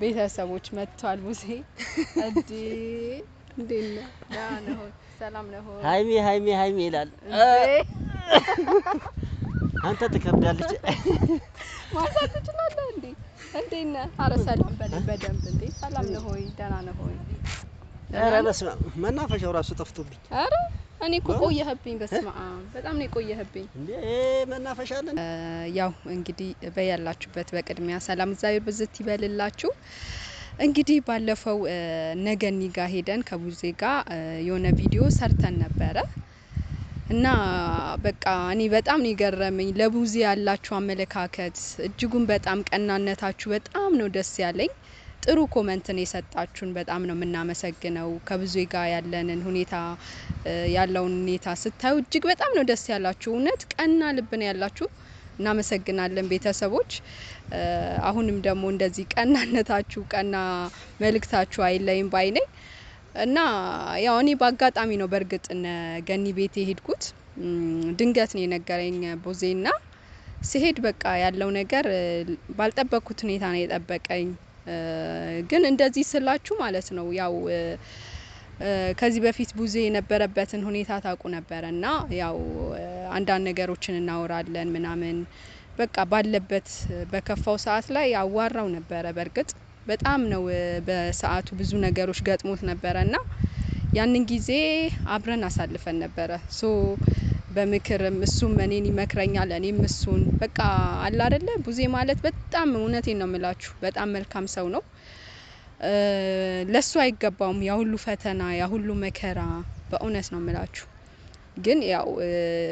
ቤተሰቦች መጥቷል ቡዜ እንዴ እንዴት ነህ? ደህና ነህ ሆይ? ሰላም ነህ ሆይ? ሃይሚ ይላል አንተ ትከብዳለች ማንሳት ትችላለህ እንዴ? እንዴት ነህ? ኧረ ሰላም በለኝ በደንብ እንዴ ሰላም ነህ ሆይ? ደህና ነህ ሆይ? ኧረ በስመ አብ መናፈሻው ራሱ ጠፍቶብኝ። ኧረ እኔ እኮ ቆየህብኝ። በስመ አብ በጣም ነው የቆየህብኝ እንዴ መናፈሻ አለ። ያው እንግዲህ በያላችሁበት በቅድሚያ ሰላም እግዚአብሔር ብዝት ይበልላችሁ። እንግዲህ ባለፈው ነገኒ ጋር ሄደን ከቡዜ ጋር የሆነ ቪዲዮ ሰርተን ነበረ እና በቃ እኔ በጣም ነው የገረመኝ። ለቡዜ ያላችሁ አመለካከት እጅጉን በጣም ቀናነታችሁ በጣም ነው ደስ ያለኝ። ጥሩ ኮመንት ነው የሰጣችሁን፣ በጣም ነው የምናመሰግነው። ከቡዜ ጋር ያለንን ሁኔታ ያለውን ሁኔታ ስታዩ እጅግ በጣም ነው ደስ ያላችሁ። እውነት ቀና ልብ ነው ያላችሁ። እናመሰግናለን ቤተሰቦች። አሁንም ደግሞ እንደዚህ ቀናነታችሁ ቀና መልእክታችሁ አይለይም ባይ ነኝ እና ያው እኔ በአጋጣሚ ነው በእርግጥ ገኒ ቤት የሄድኩት። ድንገት ነው የነገረኝ ቡዜና ሲሄድ በቃ ያለው ነገር ባልጠበቅኩት ሁኔታ ነው የጠበቀኝ። ግን እንደዚህ ስላችሁ ማለት ነው ያው ከዚህ በፊት ቡዜ የነበረበትን ሁኔታ ታውቁ ነበርና ያው አንዳንድ ነገሮችን እናወራለን ምናምን በቃ ባለበት በከፋው ሰዓት ላይ ያዋራው ነበረ። በእርግጥ በጣም ነው በሰዓቱ ብዙ ነገሮች ገጥሞት ነበረና ያንን ጊዜ አብረን አሳልፈን ነበረ። በምክርም እሱም እኔን ይመክረኛል እኔም እሱን በቃ አለ አይደለ ቡዜ ማለት በጣም እውነቴን ነው የምላችሁ በጣም መልካም ሰው ነው። ለሱ አይገባውም ያ ሁሉ ፈተና ያ ሁሉ መከራ በእውነት ነው የምላችሁ። ግን ያው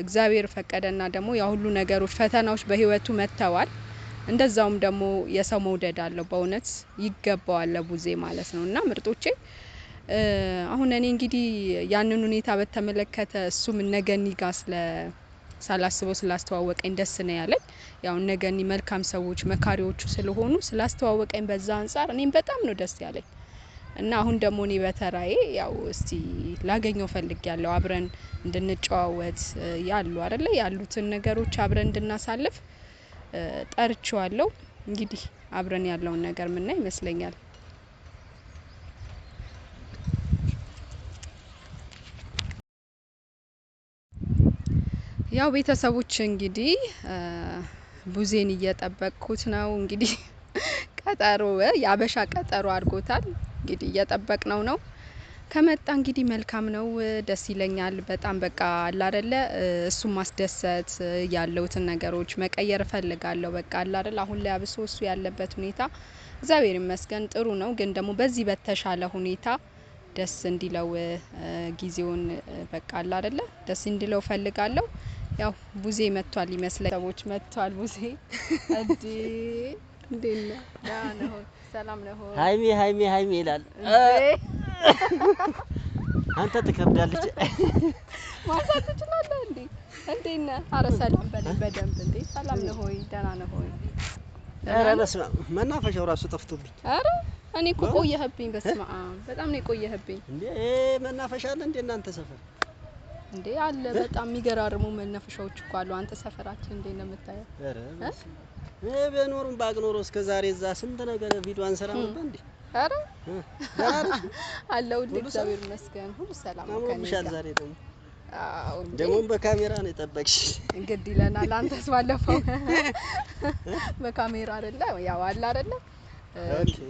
እግዚአብሔር ፈቀደና ደግሞ ያ ሁሉ ነገሮች ፈተናዎች በህይወቱ መጥተዋል። እንደዛውም ደግሞ የሰው መውደድ አለው በእውነት ይገባዋል ለቡዜ ማለት ነው። እና ምርጦቼ አሁን እኔ እንግዲህ ያንን ሁኔታ በተመለከተ እሱም ነገኒ ጋር ሳላስበው ስላስተዋወቀኝ ደስ ነው ያለኝ። ያው ነገኒ መልካም ሰዎች መካሪዎቹ ስለሆኑ ስላስተዋወቀኝ በዛ አንፃር እኔም በጣም ነው ደስ ያለኝ። እና አሁን ደግሞ እኔ በተራዬ ያው እስቲ ላገኘው ፈልጊያለሁ አብረን እንድንጨዋወት ያሉ አይደለ ያሉትን ነገሮች አብረን እንድናሳልፍ ጠርቼዋለሁ። እንግዲህ አብረን ያለውን ነገር ምና ይመስለኛል። ያው ቤተሰቦች እንግዲህ ቡዜን እየጠበቅኩት ነው። እንግዲህ ቀጠሮ ያበሻ ቀጠሮ አድርጎታል። እንግዲህ እየጠበቅነው ነው። ከመጣ እንግዲህ መልካም ነው፣ ደስ ይለኛል በጣም በቃ አለ አይደለ እሱን ማስደሰት ያለውትን ነገሮች መቀየር እፈልጋለሁ። በቃ አለ አይደለ አሁን ላይ አብሶ እሱ ያለበት ሁኔታ እግዚአብሔር ይመስገን ጥሩ ነው። ግን ደግሞ በዚህ በተሻለ ሁኔታ ደስ እንዲለው ጊዜውን በቃ አለ አይደለ ደስ እንዲለው ፈልጋለሁ። ያው ቡዜ መጥቷል ይመስለኛል። ሰዎች መጥቷል ቡዜ እንዴ እንዴት ነህ? ደህና ነህ ሆይ? ሰላም ነህ ሆይ? ሃይሚ ይላል አንተ ትከብዳለች ማንሳት ትችላለህ እንዴ? እንዴት ነህ? ኧረ ሰላም በለኝ በደንብ እንዴ ሰላም ነህ ሆይ? ደህና ነህ ሆይ? ኧረ በስመ አብ መናፈሻው ራሱ ጠፍቶብኝ። ኧረ እኔ እኮ ቆየህብኝ። በስመ አብ በጣም ነው የቆየህብኝ። እንዴ መናፈሻ አለ እንዴ እናንተ ሰፈር? እንዴ አለ በጣም የሚገራርሙ መናፈሻዎች እኮ አሉ። አንተ ሰፈራችን እንዴ ነው የምታየው? ኧረ በኖሩም ባግኖሮ እስከ ዛሬ እዛ ስንት ነገር ቪዲዮ አንሰራ ነበር እንዴ? ኧረ አለው እግዚአብሔር ይመስገን ሁሉ ሰላም ነው ከኔ ጋር። ዛሬ ደግሞ በካሜራ ነው የጠበቅሽ። እንግዲህ ይለናል አንተስ ባለፈው በካሜራ አይደለ ያው አለ አይደለ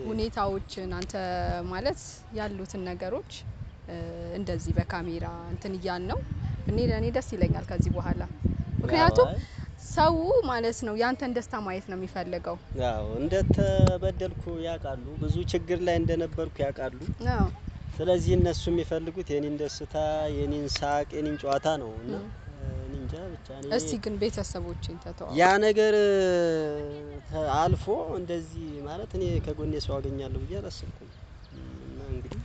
ሁኔታዎችን አንተ ማለት ያሉትን ነገሮች እንደዚህ በካሜራ እንትን እያን ነው። ለኔ ደስ ይለኛል ከዚህ በኋላ ምክንያቱም ሰው ማለት ነው ያንተን ደስታ ማየት ነው የሚፈልገው። ያው እንደተበደልኩ ያውቃሉ፣ ብዙ ችግር ላይ እንደነበርኩ ያውቃሉ። ስለዚህ እነሱ የሚፈልጉት የኔን ደስታ የኔን ሳቅ የኔን ጨዋታ ነው እና እንጃ ብቻ ነው። እስቲ ግን ቤተሰቦችን ተተዋው ያ ነገር አልፎ እንደዚህ ማለት እኔ ከጎኔ ሰው አገኛለሁ ብዬ አላሰብኩም እና እንግዲህ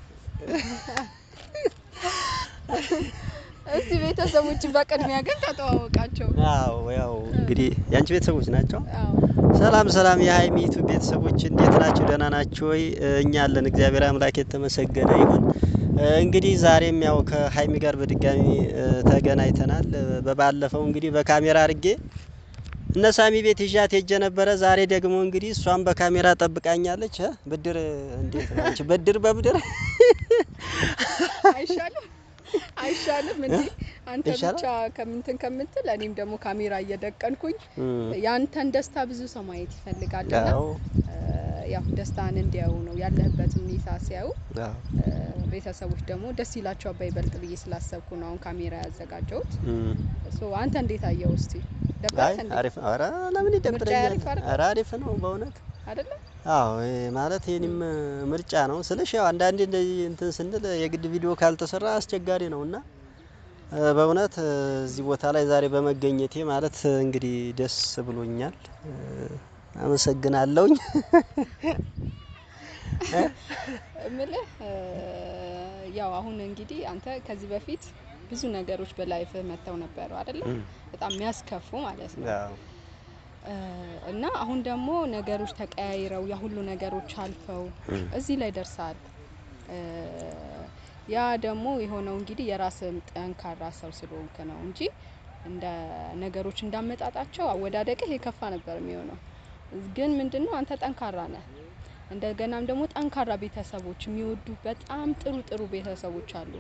እስቲ ቤተሰቦችን በቅድሚያ ግን ተተዋወቃቸው። አዎ ያው እንግዲህ ያንቺ ቤተሰቦች ናቸው። ሰላም የሃይሚ ዩቲዩብ ቤተሰቦች እንዴት ናችሁ? ደህና ናችሁ ወይ? እኛ አለን እግዚአብሔር አምላክ የተመሰገነ ይሁን። እንግዲህ ዛሬም ያው ከሃይሚ ጋር በድጋሚ ተገናኝተናል። በባለፈው እንግዲህ በካሜራ አድርጌ እነ ሳሚ ቤት ይዣት ሄጄ ነበረ። ዛሬ ደግሞ እንግዲህ እሷን በካሜራ ጠብቃኛለች። ብድር እንዴት ነው አንቺ? ብድር በብድር አይሻልም እንዴ? አንተ ብቻ ከምትል እኔም ደግሞ ካሜራ እየደቀንኩኝ ያንተን ደስታ ብዙ ሰው ማየት ይፈልጋልና ያው ደስታን እንዲያዩ ነው ያለህበት ሁኔታ ሲያዩ ቤተሰቦች ደግሞ ደስ ይላቸው በይበልጥ ብዬ ስላሰብኩ ነው አሁን ካሜራ ያዘጋጀሁት። አንተ እንዴት አየው እስቲ? አይ አሪፍ። ኧረ ለምን ይደብረኛል? ኧረ አሪፍ ነው በእውነት አይደለ? አዎ ማለት የኔም ምርጫ ነው ስልሽ ያው አንዳንዴ እንደዚህ እንትን ስንል የግድ ቪዲዮ ካልተሰራ አስቸጋሪ ነውና በእውነት እዚህ ቦታ ላይ ዛሬ በመገኘቴ ማለት እንግዲህ ደስ ብሎኛል። አመሰግናለሁኝ። እምልህ ያው አሁን እንግዲህ አንተ ከዚህ በፊት ብዙ ነገሮች በላይፍ መተው ነበር አይደለ? በጣም የሚያስከፉ ማለት ነው። እና አሁን ደግሞ ነገሮች ተቀያይረው ያ ሁሉ ነገሮች አልፈው እዚህ ላይ ደርሳል። ያ ደግሞ የሆነው እንግዲህ የራስህም ጠንካራ ሰው ስለሆንክ ነው እንጂ እንደ ነገሮች እንዳመጣጣቸው አወዳደቅህ የከፋ ነበር የሚሆነው። ግን ምንድነው አንተ ጠንካራ ነህ። እንደገናም ደግሞ ጠንካራ ቤተሰቦች የሚወዱ በጣም ጥሩ ቤተሰቦች አሉ።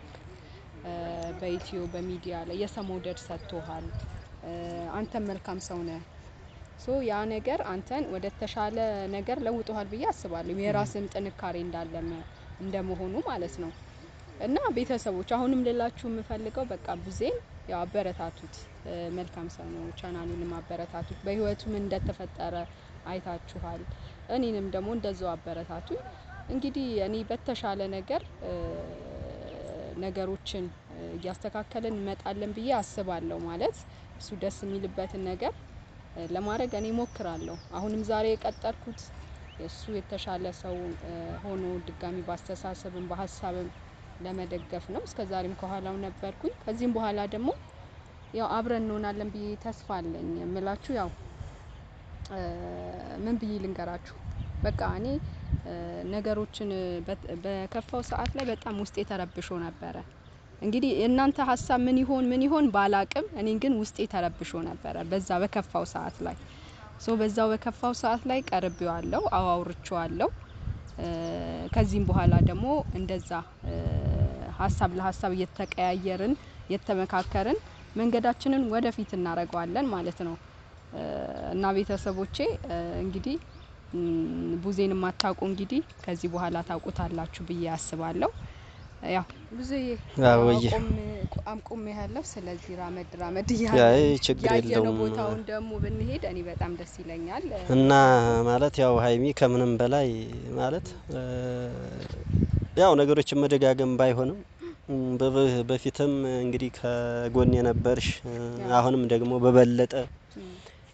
በዩቲዩብ በሚዲያ ላይ የሰው መውደድ ሰጥቶሃል። አንተም መልካም ሰው ነህ። ያ ነገር አንተን ወደ ተሻለ ነገር ለውጦሃል ብዬ አስባለሁ። የራስህም ጥንካሬ እንደመሆኑ ማለት ነው። እና ቤተሰቦች አሁንም ልላችሁ የምፈልገው በቃ ቡዜን ያው አበረታቱት። መልካም ሰው ነው። ቻናሉንም አበረታቱት። በህይወቱ ምን እንደተፈጠረ አይታችኋል። እኔንም ደግሞ እንደዛው አበረታቱኝ። እንግዲህ እኔ በተሻለ ነገሮችን እያስተካከልን እንመጣለን ብዬ አስባለሁ። ማለት እሱ ደስ የሚልበትን ነገር ለማድረግ እኔ ሞክራለሁ። አሁንም ዛሬ የቀጠርኩት እሱ የተሻለ ሰው ሆኖ ድጋሚ ባስተሳሰብም በሀሳብም ለመደገፍ ነው። እስከዛሬም ከኋላው ነበርኩኝ። ከዚህም በኋላ ደግሞ ያው አብረን እንሆናለን ብዬ ተስፋ አለኝ። የምላችሁ ያው ምን ብዬ ልንገራችሁ? በቃ እኔ ነገሮችን በከፋው ሰዓት ላይ በጣም ውስጤ ተረብሾ ነበረ። እንግዲህ የእናንተ ሀሳብ ምን ይሆን ባላቅም እኔ ግን ውስጤ ተረብሾ ነበረ በዛ በከፋው ሰዓት ላይ። በዛው በከፋው ሰዓት ላይ ቀርቤዋለሁ፣ አውርቼዋለሁ። ከዚህም በኋላ ደግሞ እንደዛ ሀሳብ ለሀሳብ እየተቀያየርን እየተመካከርን መንገዳችንን ወደፊት እናደርገዋለን ማለት ነው። እና ቤተሰቦቼ እንግዲህ ቡዜን የማታውቁ እንግዲህ ከዚህ በኋላ ታውቁታላችሁ ብዬ አስባለሁ። ያው ብዙዬ አምቆም ያለው ስለዚህ ራመድ ያየነው ቦታውን ደግሞ ብንሄድ እኔ በጣም ደስ ይለኛል። እና ማለት ያው ሀይሚ ከምንም በላይ ማለት ያው ነገሮችን መደጋገም ባይሆንም በፊትም እንግዲህ ከጎን የነበርሽ አሁንም ደግሞ በበለጠ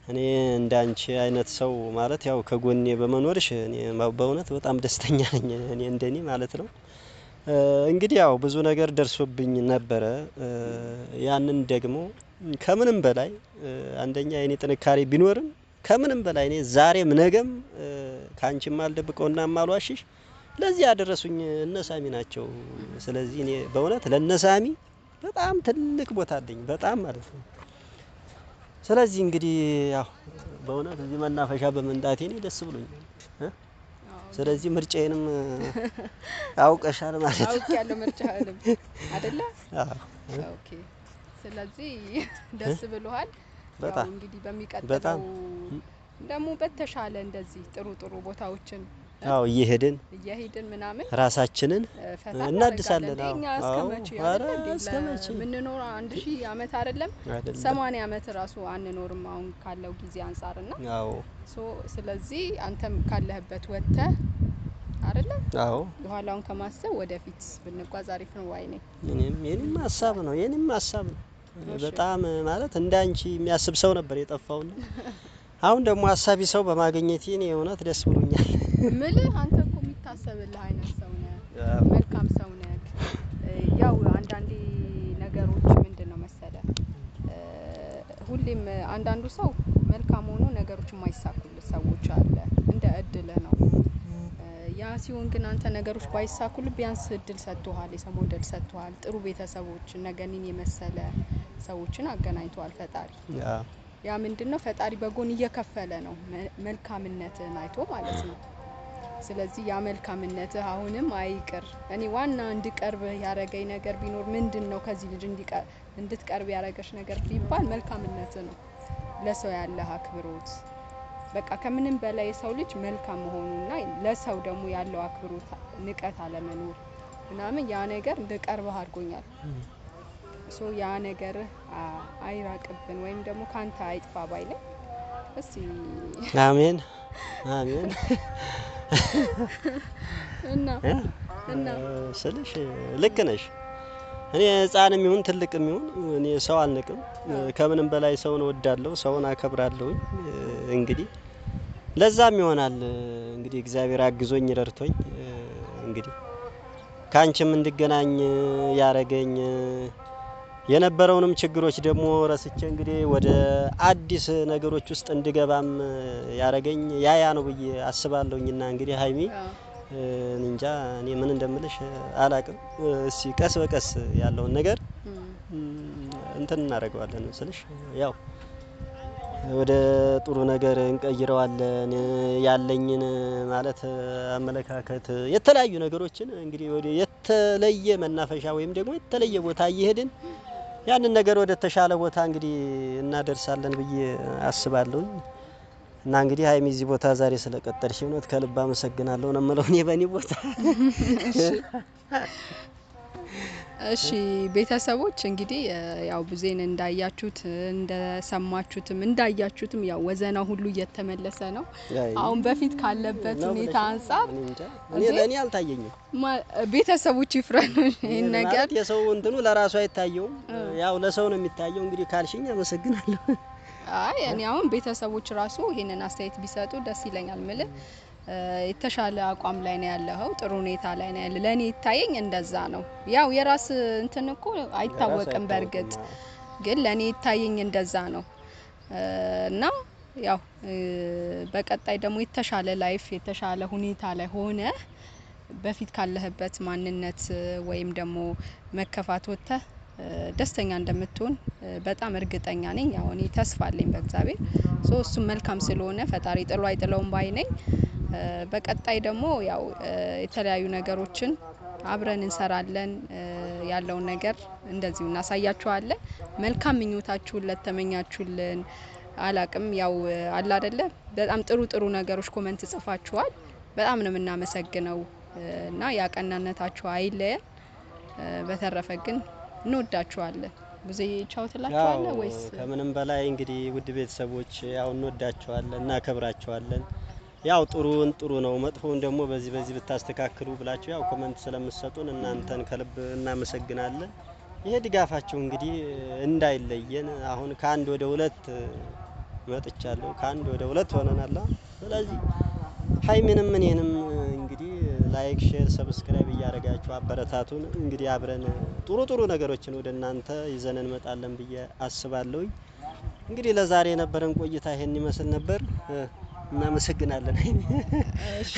እኔ እንዳንቺ አይነት ሰው ማለት ያው ከጎኔ በመኖርሽ እኔ በእውነት በጣም ደስተኛ ነኝ። እኔ እንደኔ ማለት ነው። እንግዲህ ያው ብዙ ነገር ደርሶብኝ ነበረ። ያንን ደግሞ ከምንም በላይ አንደኛ የኔ ጥንካሬ ቢኖርም ከምንም በላይ እኔ ዛሬም ነገም ካንቺም አልደብቀውና ማልዋሽሽ ለዚህ ያደረሱኝ እነ ሳሚ ናቸው። ስለዚህ እኔ በእውነት ለእነ ሳሚ በጣም ትልቅ ቦታ አለኝ፣ በጣም ማለት ነው። ስለዚህ እንግዲህ ያው በእውነት እዚህ መናፈሻ በመንጣቴ እኔ ደስ ብሎኛል። ስለዚህ ምርጫዬንም አውቀሻል ማለት ነው። አውቄያለሁ ምርጫህንም አይደለ? ኦኬ። ስለዚህ ደስ ብሎሃል። ያው እንግዲህ በሚቀጥለው ደግሞ በተሻለ እንደዚህ ጥሩ ቦታዎችን እየሄድን ምናምን ራሳችንን እናድሳለን። እኛ እስከመቼ ምንኖር 1000 አመት አይደለም 80 አመት ራሱ አንኖርም አሁን ካለው ጊዜ አንፃርና ስለዚህ አንተም ካለህበት ወጥተህ አይደለ? የኋላውን ከማሰብ ወደፊት ብንጓዝ አሪፍ ነው ባይ ነኝ። የኔም ሀሳብ ነው። በጣም ማለት እንዳንቺ የሚያስብ ሰው ነበር የጠፋውና አሁን ደግሞ ሀሳቢ ሰው በማግኘቴ እኔ እውነት ደስ ብሎኛል። ምልህ አንተ እኮ የሚታሰብልህ አይነት ሰው ነህ፣ መልካም ሰው ነህ። ያው አንዳንዴ ነገሮች ምንድነው መሰለህ ሁሌም አንዳንዱ ሰው መልካም ሆኖ ነገሮች የማይሳኩልህ ሰዎች አለ፣ እንደ እድልህ ነው። ያ ሲሆን ግን አንተ ነገሮች ባይሳኩልህ ቢያንስ እድል ሰጥቶሃል፣ የሰው መውደድ ሰጥቶሃል፣ ጥሩ ቤተሰቦች ነገኒን የመሰለ ሰዎችን አገናኝቷል ፈጣሪ። ያ ምንድነው ፈጣሪ በጎን እየከፈለ ነው መልካምነትን አይቶ ማለት ነው። ስለዚህ ያ መልካምነትህ አሁንም አይቅር። እኔ ዋና እንድቀርብ ያረገኝ ነገር ቢኖር ምንድነው ከዚህ ልጅ እንድትቀርብ ያረገሽ ነገር ቢባል መልካምነትህ ነው። ለሰው ያለህ አክብሮት በቃ ከምንም በላይ የሰው ልጅ መልካም መሆኑና ለሰው ደግሞ ያለው አክብሮት ንቀት አለመኖር ምናምን ያ ነገር እንድቀርብህ አድርጎኛል። ያ ነገር አይራቅብን ወይም ደግሞ ካንተ አይጥፋ ባይ ነኝ። እስቲ አሜን አሜን። እና ስልሽ ልክ ነሽ። እኔ ህፃንም ይሁን ትልቅም ይሁን እኔ ሰው አልንቅም። ከምንም በላይ ሰውን እወዳለሁ፣ ሰውን አከብራለሁ። እንግዲህ ለዛም ይሆናል እንግዲህ እግዚአብሔር አግዞኝ ረድቶኝ እንግዲህ ካንቺም እንድገናኝ ያረገኝ የነበረውንም ችግሮች ደግሞ ረስቼ እንግዲህ ወደ አዲስ ነገሮች ውስጥ እንድገባም ያረገኝ ያ ነው ብዬ አስባለሁኝና እንግዲህ ሀይሚ እንጃ እኔ ምን እንደምልሽ አላቅም። እስኪ ቀስ በቀስ ያለውን ነገር እንትን እናደርገዋለን ስልሽ ያው ወደ ጥሩ ነገር እንቀይረዋለን። ያለኝን ማለት አመለካከት የተለያዩ ነገሮችን እንግዲህ ወደ የተለየ መናፈሻ ወይም ደግሞ የተለየ ቦታ እየሄድን ያንን ነገር ወደ ተሻለ ቦታ እንግዲህ እናደርሳለን ብዬ አስባለሁ። እና እንግዲህ ሀይሚ እዚህ ቦታ ዛሬ ስለቀጠርሽ እውነት ከልብ አመሰግናለሁ ነው የምለው እኔ በእኔ ቦታ። እሺ ቤተሰቦች እንግዲህ ያው ቡዜን እንዳያችሁት እንደሰማችሁትም እንዳያችሁትም ያው ወዘናው ሁሉ እየተመለሰ ነው። አሁን በፊት ካለበት ሁኔታ አንፃር እኔ ለኔ አልታየኝም። ቤተሰቦች ይፍረዱ ይሄን ነገር። የሰው እንትኑ ለራሱ አይታየውም፣ ያው ለሰው ነው የሚታየው። እንግዲህ ካልሽኝ አመሰግናለሁ። አይ እኔ አሁን ቤተሰቦች ራሱ ይሄንን አስተያየት ቢሰጡ ደስ ይለኛል። ማለት የተሻለ አቋም ላይ ነው ያለው፣ ጥሩ ሁኔታ ላይ ነው ያለው። ለኔ ይታየኝ እንደዛ ነው። ያው የራስ እንትን እኮ አይታወቅም በርግጥ ግን ለኔ ይታየኝ እንደዛ ነው። እና ያው በቀጣይ ደግሞ የተሻለ ላይፍ የተሻለ ሁኔታ ላይ ሆነ በፊት ካለህበት ማንነት ወይም ደግሞ መከፋት ወጥተህ ደስተኛ እንደምትሆን በጣም እርግጠኛ ነኝ። ያው እኔ ተስፋ አለኝ በእግዚአብሔር። እሱም መልካም ስለሆነ ፈጣሪ ጥሎ አይጥለውም ባይ ነኝ። በቀጣይ ደግሞ ያው የተለያዩ ነገሮችን አብረን እንሰራለን። ያለውን ነገር እንደዚሁ እናሳያችኋለን። መልካም ምኞታችሁን ለተመኛችሁልን አላቅም ያው አለ አይደለ በጣም ጥሩ ጥሩ ነገሮች ኮሜንት ጽፋችኋል። በጣም ነው የምናመሰግነው እና ያቀናነታችሁ አይለየን። በተረፈ ግን እንወዳችኋለን። ብዙ ቻው ትላችኋለህ ወይስ? ከምንም በላይ እንግዲህ ውድ ቤተሰቦች ያው እንወዳችኋለን እናከብራችኋለን። ያው ጥሩን ጥሩ ነው መጥፎውን ደግሞ በዚህ ብታስተካክሉ ብላችሁ ያው ኮሜንት ስለምትሰጡን እናንተን ከልብ እናመሰግናለን። ይሄ ድጋፋችሁ እንግዲህ እንዳይለየን። አሁን ከአንድ ወደ ሁለት መጥቻለሁ፣ ከአንድ ወደ ሁለት ሆነናል። ስለዚህ ሀይሚንም እኔንም እንግዲህ ላይክ ሼር ሰብስክራይብ እያደረጋችሁ አበረታቱን። እንግዲህ አብረን ጥሩ ነገሮችን ወደ እናንተ ይዘን እንመጣለን ብዬ አስባለሁኝ። እንግዲህ ለዛሬ የነበረን ቆይታ ይሄን ይመስል ነበር። እናመሰግናለን። እሺ